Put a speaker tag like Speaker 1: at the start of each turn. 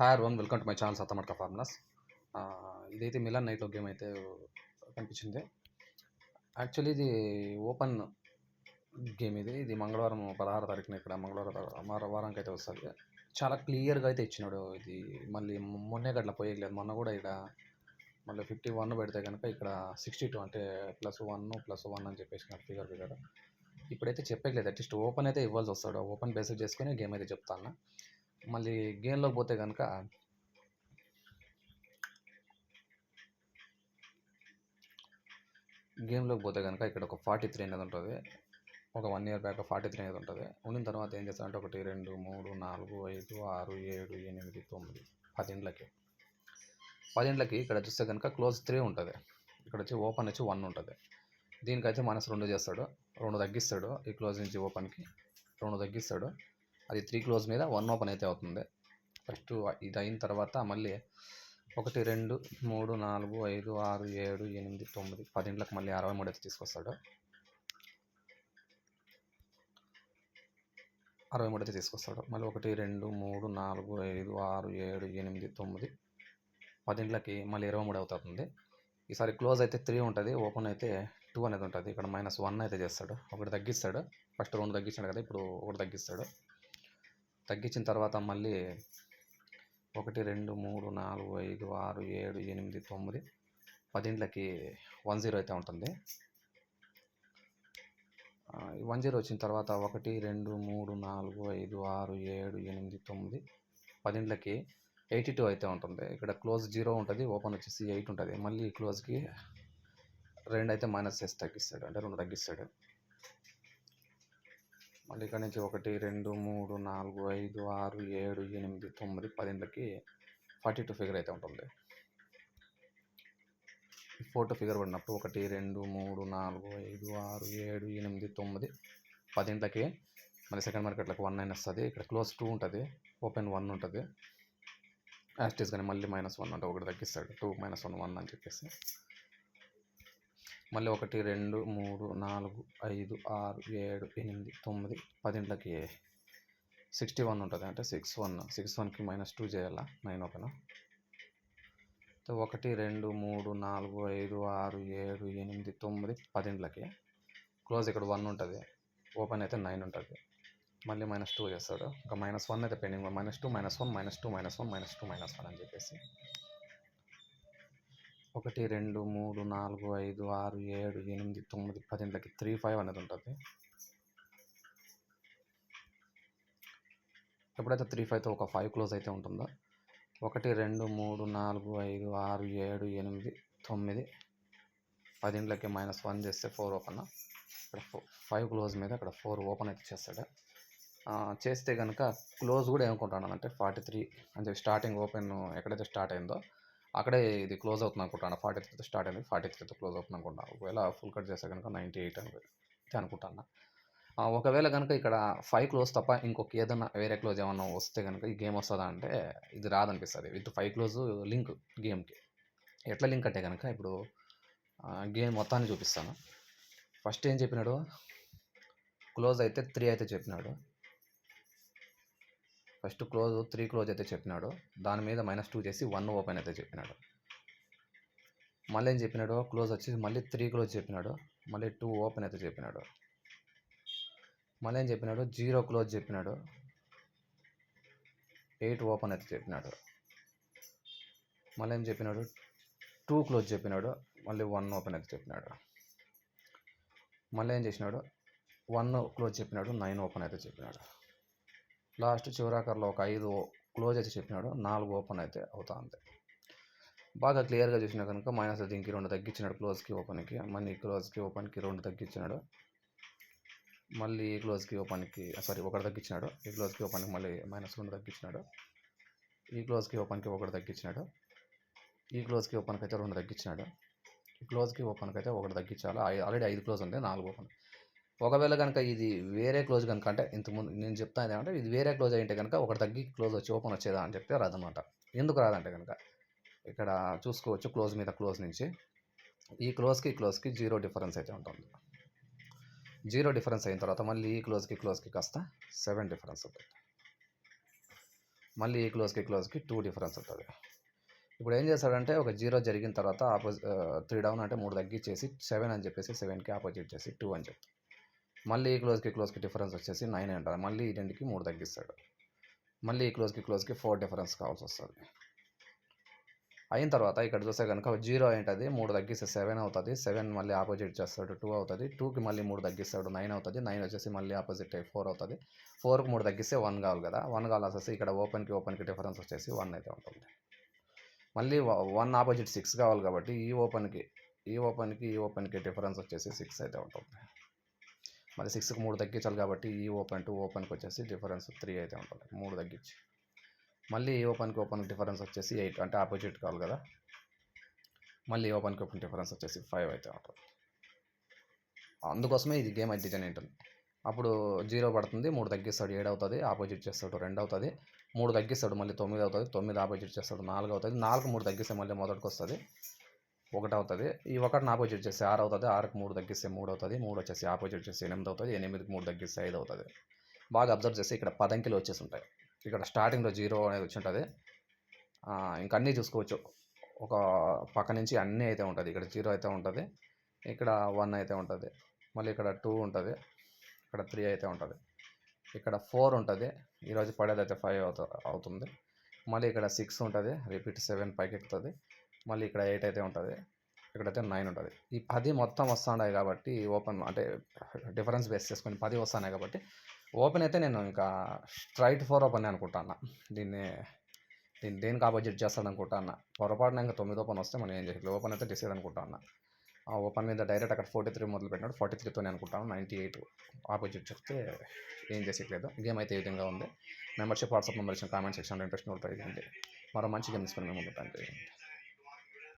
Speaker 1: Hi everyone, welcome to my channel సత్తమడక formulas. ఇదైతే మిలాన్ నైట్లో గేమ్ అయితే కనిపించింది. యాక్చువల్లీ ఇది ఓపెన్ గేమ్. ఇది మంగళవారం 16 తారీఖున ఇక్కడ మంగళవారానికి అయితే వస్తుంది. చాలా క్లియర్గా అయితే ఇచ్చినాడు. ఇది మళ్ళీ మొన్నే గట్ల పోయేయలేదు. మొన్న కూడా ఇక్కడ మళ్ళీ 51 పెడితే కనుక ఇక్కడ 62 అంటే +1 అని చెప్పేసినాడు ఫిగర్. ఇప్పుడైతే చెప్పలేదు. అట్లీస్ట్ ఓపెన్ అయితే ఇవ్వాల్సి వస్తాడు. ఓపెన్ బేస్ చేసుకుని గేమ్ అయితే చెప్తాను. మళ్ళీ గేమ్లోకి పోతే కనుక ఇక్కడ ఒక 43 అనేది ఉంటుంది. ఒక 1 ఇయర్ బ్యాక్ 43 అనేది ఉంటుంది. ఉండిన తర్వాత ఏం చేస్తారంటే 1 2 3 4 5 6 7 8 9 10 ఇండ్లకి ఇక్కడ చూస్తే కనుక క్లోజ్ 3 ఉంటుంది. ఇక్కడ వచ్చి ఓపెన్ వచ్చి 1 ఉంటుంది. దీనికైతే -2 చేస్తాడు, 2 తగ్గిస్తాడు. ఈ క్లోజ్ నుంచి ఓపెన్కి 2 తగ్గిస్తాడు. అది 3 క్లోజ్ మీద 1 ఓపెన్ అయితే అవుతుంది. ఫస్ట్ ఇది అయిన తర్వాత మళ్ళీ 1 2 3 4 5 6 7 8 9 10 ఇండ్లకు మళ్ళీ 63 అయితే తీసుకొస్తాడు. 63 అయితే తీసుకొస్తాడు. మళ్ళీ 1 2 3 4 5 6 7 8 9 10 ఇండ్లకి మళ్ళీ 23 అవుతుంది. ఈసారి క్లోజ్ అయితే 3 ఉంటుంది, ఓపెన్ అయితే 2 అనేది ఉంటుంది. ఇక్కడ -1 అయితే చేస్తాడు, 1 తగ్గిస్తాడు. ఫస్ట్ 2 తగ్గించాడు కదా, ఇప్పుడు 1 తగ్గిస్తాడు. తగ్గించిన తర్వాత మళ్ళీ 1 2 3 4 5 6 7 8 9 10 ఇండ్లకి 10 అయితే ఉంటుంది. 10 వచ్చిన తర్వాత 1 2 3 4 5 6 7 8 9 10 ఇండ్లకి 82 అయితే ఉంటుంది. ఇక్కడ క్లోజ్ 0 ఉంటుంది, ఓపెన్ వచ్చేసి 8 ఉంటుంది. మళ్ళీ క్లోజ్కి 2 అయితే మైనస్ చేసి తగ్గిస్తాడు, అంటే 2 తగ్గిస్తాడు. మళ్ళీ ఇక్కడ నుంచి 1 2 3 4 5 6 7 8 9 10 ఇండ్లకి 42 ఫిగర్ అయితే ఉంటుంది. 42 ఫిగర్ పడినప్పుడు 1 2 3 4 5 6 7 8 9 10 ఇండ్లకి మళ్ళీ సెకండ్ మార్కెట్లకు 1 9 వస్తుంది. ఇక్కడ క్లోజ్ 2 ఉంటుంది, ఓపెన్ 1 ఉంటుంది. యాస్టీస్ కానీ మళ్ళీ -1 అంటే 1 తగ్గిస్తాడు. 2 -1 1 అని చెప్పేసి మళ్ళీ 1 2 3 4 5 6 7 8 9 10 ఇంట్లకి 61 ఉంటుంది. అంటే 61కి -2 చేయాలా, 9 ఓపెన్. 1 2 3 4 5 6 7 8 9 10 ఇంట్లకి క్లోజ్ ఇక్కడ 1 ఉంటుంది, ఓపెన్ అయితే 9 ఉంటుంది. మళ్ళీ -2 చేస్తాడు. ఇంకా -1 అయితే పెండింగ్. -2 -1 -2 -1 -2 -1 అని చెప్పేసి 1 2 3 4 5 6 7 8 9 10 ఇంట్లకి 3 5 అనేది ఉంటుంది. ఎప్పుడైతే 3 5తో ఒక 5 క్లోజ్ అయితే ఉంటుందో 1 2 3 4 5 6 7 8 9 10 ఇంట్లకి -1 చేస్తే 4 ఓపెన్. ఇక్కడ 5 క్లోజ్ మీద ఇక్కడ 4 ఓపెన్ అయితే చేస్తాడు. చేస్తే కనుక క్లోజ్ కూడా ఏమనుకుంటాను అంటే 43 అంటే స్టార్టింగ్ ఓపెన్ ఎక్కడైతే స్టార్ట్ అయిందో అక్కడే ఇది క్లోజ్ అవుతుంది అనుకుంటాను. 43తో స్టార్ట్ అయింది, 43తో క్లోజ్ అవుతుంది అనుకుంటాను. ఒకవేళ ఫుల్ కట్ చేస్తే కనుక 98 అని అనుకుంటాను. ఒకవేళ కనుక ఇక్కడ 5 క్లోజ్ తప్ప ఇంకొక ఏదైనా వేరే క్లోజ్ ఏమన్నా వస్తే కనుక ఈ గేమ్ వస్తుందా అంటే ఇది రాదనిపిస్తుంది. విత్ 5 క్లోజ్ లింక్ గేమ్కి. ఎట్లా లింక్ అంటే కనుక ఇప్పుడు గేమ్ మొత్తాన్ని చూపిస్తాను. ఫస్ట్ ఏం చెప్పినాడు, క్లోజ్ అయితే 3 అయితే చెప్పినాడు. ఫస్ట్ క్లోజ్ 3 క్లోజ్ అయితే చెప్పినాడు. దాని మీద -2 చేసి 1 ఓపెన్ అయితే చెప్పినాడు. మళ్ళీ ఏం చెప్పినాడు, క్లోజ్ వచ్చి మళ్ళీ 3 క్లోజ్ చెప్పినాడు, మళ్ళీ 2 ఓపెన్ అయితే చెప్పినాడు. మళ్ళీ ఏం చెప్పినాడు, 0 క్లోజ్ చెప్పినాడు, 8 ఓపెన్ అయితే చెప్పినాడు. మళ్ళీ ఏం చెప్పినాడు, 2 క్లోజ్ చెప్పినాడు, మళ్ళీ 1 ఓపెన్ అయితే చెప్పినాడు. మళ్ళీ ఏం చేసినాడు, 1 క్లోజ్ చెప్పినాడు, 9 ఓపెన్ అయితే చెప్పినాడు. లాస్ట్ చివరాకర్లో ఒక 5 క్లోజ్ అయితే చెప్పినాడు, 4 ఓపెన్ అయితే అవుతా ఉంది. బాగా క్లియర్గా చూసినా కనుక దీనికి 2 తగ్గించినాడు క్లోజ్కి ఓపెన్కి. మళ్ళీ క్లోజ్కి ఓపెన్కి 2 తగ్గించినాడు. మళ్ళీ ఈ క్లోజ్కి ఓపెన్కి 1 తగ్గించినాడు. ఈ క్లోజ్కి ఓపెన్కి మళ్ళీ -2 తగ్గించినాడు. ఈ క్లోజ్కి ఓపెన్కి 1 తగ్గించినాడు. ఈ క్లోజ్కి ఓపెన్కి అయితే 2 తగ్గించినాడు. ఈ క్లోజ్కి ఓపెన్కి అయితే 1 తగ్గించాలి. ఆల్రెడీ 5 క్లోజ్ ఉంది, 4 ఓపెన్. ఒకవేళ కనుక ఇది వేరే క్లోజ్ కనుక అంటే ఇంతకుముందు నేను చెప్తాను ఏమంటే ఇది వేరే క్లోజ్ అయితే కనుక 1 తగ్గి క్లోజ్ వచ్చి ఓపెన్ వచ్చేదా అని చెప్తే రాదనమాట. ఎందుకు రాదంటే కనుక ఇక్కడ చూసుకోవచ్చు, క్లోజ్ మీద క్లోజ్ నుంచి ఈ క్లోజ్కి 0 డిఫరెన్స్ అయితే ఉంటుంది. 0 డిఫరెన్స్ అయిన తర్వాత మళ్ళీ ఈ క్లోజ్కి కాస్త 7 డిఫరెన్స్ ఉంటుంది. మళ్ళీ ఈ క్లోజ్కి 2 డిఫరెన్స్ ఉంటుంది. ఇప్పుడు ఏం చేస్తాడంటే ఒక 0 జరిగిన తర్వాత 3 డౌన్ అంటే 3 తగ్గించేసి 7 అని చెప్పేసి 7కి ఆపోజిట్ చేసి 2 అని చెప్తాడు. మళ్ళీ ఈ క్లోజ్కి డిఫరెన్స్ వచ్చేసి 9 అంటారు. మళ్ళీ ఈ రెండుకి 3 తగ్గిస్తాడు. మళ్ళీ ఈ క్లోజ్కి 4 డిఫరెన్స్ కావాల్సి వస్తుంది. అయిన తర్వాత ఇక్కడ చూస్తే కనుక 0 ఏంటది 3 తగ్గిస్తే 7 అవుతుంది. 7 మళ్ళీ ఆపోజిట్ చేస్తాడు 2 అవుతుంది. 2కి మళ్ళీ 3 తగ్గిస్తాడు 9 అవుతుంది. 9 వచ్చేసి మళ్ళీ ఆపోజిట్ 4 అవుతుంది. 4కి 3 తగ్గిస్తే 1 కావాలి కదా. 1 కావాల్సి వస్తే ఇక్కడ ఓపెన్కి డిఫరెన్స్ వచ్చేసి 1 అయితే ఉంటుంది. మళ్ళీ 1 ఆపోజిట్ 6 కావాలి కాబట్టి ఈ ఓపెన్కి డిఫరెన్స్ వచ్చేసి 6 అయితే ఉంటుంది. మళ్ళీ 6కి 3 తగ్గించాలి కాబట్టి ఈ ఓపెన్కి వచ్చేసి డిఫరెన్స్ 3 అయితే ఉంటుంది. 3 తగ్గించి మళ్ళీ ఈ ఓపెన్కి డిఫరెన్స్ వచ్చేసి 8 అంటే ఆపోజిట్ కావాలి కదా. మళ్ళీ ఓపెన్కి డిఫరెన్స్ వచ్చేసి 5 అయితే ఉంటుంది. అందుకోసమే ఇది గేమ్ అయితే డిజైన్ ఉంటుంది. అప్పుడు 0 పడుతుంది 3 తగ్గిస్తాడు 7 అవుతుంది. ఆపోజిట్ చేస్తాడు 2 అవుతుంది. 3 తగ్గిస్తాడు మళ్ళీ 9 అవుతుంది. 9 ఆపోజిట్ చేస్తాడు 4 అవుతుంది. 4కి 3 తగ్గిస్తే మళ్ళీ మొదటికి వస్తుంది 1 అవుతుంది. ఈ 1ని ఆపోజిట్ చేస్తే 6 అవుతుంది. 6కి 3 తగ్గిస్తే 3 అవుతుంది. 3 వచ్చేసి ఆపోజిట్ చేస్తే 8 అవుతుంది. 8కి 3 తగ్గిస్తే 5 అవుతుంది. బాగా అబ్జర్వ్ చేస్తే ఇక్కడ 10 అంకెలు వచ్చేసి ఉంటాయి. ఇక్కడ స్టార్టింగ్లో 0 అనేది వచ్చి ఉంటుంది. ఇంకా అన్నీ చూసుకోవచ్చు. ఒక పక్క నుంచి అన్నీ అయితే ఉంటుంది. ఇక్కడ 0 అయితే ఉంటుంది. ఇక్కడ 1 అయితే ఉంటుంది. మళ్ళీ ఇక్కడ 2 ఉంటుంది. ఇక్కడ 3 అయితే ఉంటుంది. ఇక్కడ 4 ఉంటుంది. ఈరోజు పడేది అయితే 5 అవుతుంది. మళ్ళీ ఇక్కడ 6 ఉంటుంది. రిపీట్ 7 పైకి ఎక్కుతుంది. మళ్ళీ ఇక్కడ 8 అయితే ఉంటుంది. ఇక్కడైతే 9 ఉంటుంది. ఈ 10 మొత్తం వస్తున్నాయి కాబట్టి ఓపెన్ అంటే డిఫరెన్స్ బేస్ చేసుకొని 10 వస్తున్నాయి కాబట్టి ఓపెన్ అయితే నేను ఇంకా స్ట్రైట్ 4 ఓపెన్ అనుకుంటాను. దీన్ని దేనికి ఆపోజిట్ చేస్తాడు అనుకుంటాను. పొరపాటున ఇంకా 9 ఓపెన్ వస్తే మనం ఏం చేయలేదు. ఓపెన్ అయితే డిసైడ్ అనుకుంటాను. ఆ ఓపెన్ మీద డైరెక్ట్ అక్కడ 43 మొదలు పెట్టినాడు. 43తోనే అనుకుంటాను. 98 ఆపోజిట్ చెప్తే ఏం చేసేయట్లేదు. గేమ్ అయితే ఈ విధంగా ఉంది. మెంబర్షిప్ వాట్సాప్ నెంబర్ ఇచ్చిన కామెంట్ సెక్షన్లో ఇంట్రెస్ట్ ట్రై చేయండి. మరో మంచి గేమ్ తీసుకొని మేము ఉంటాను.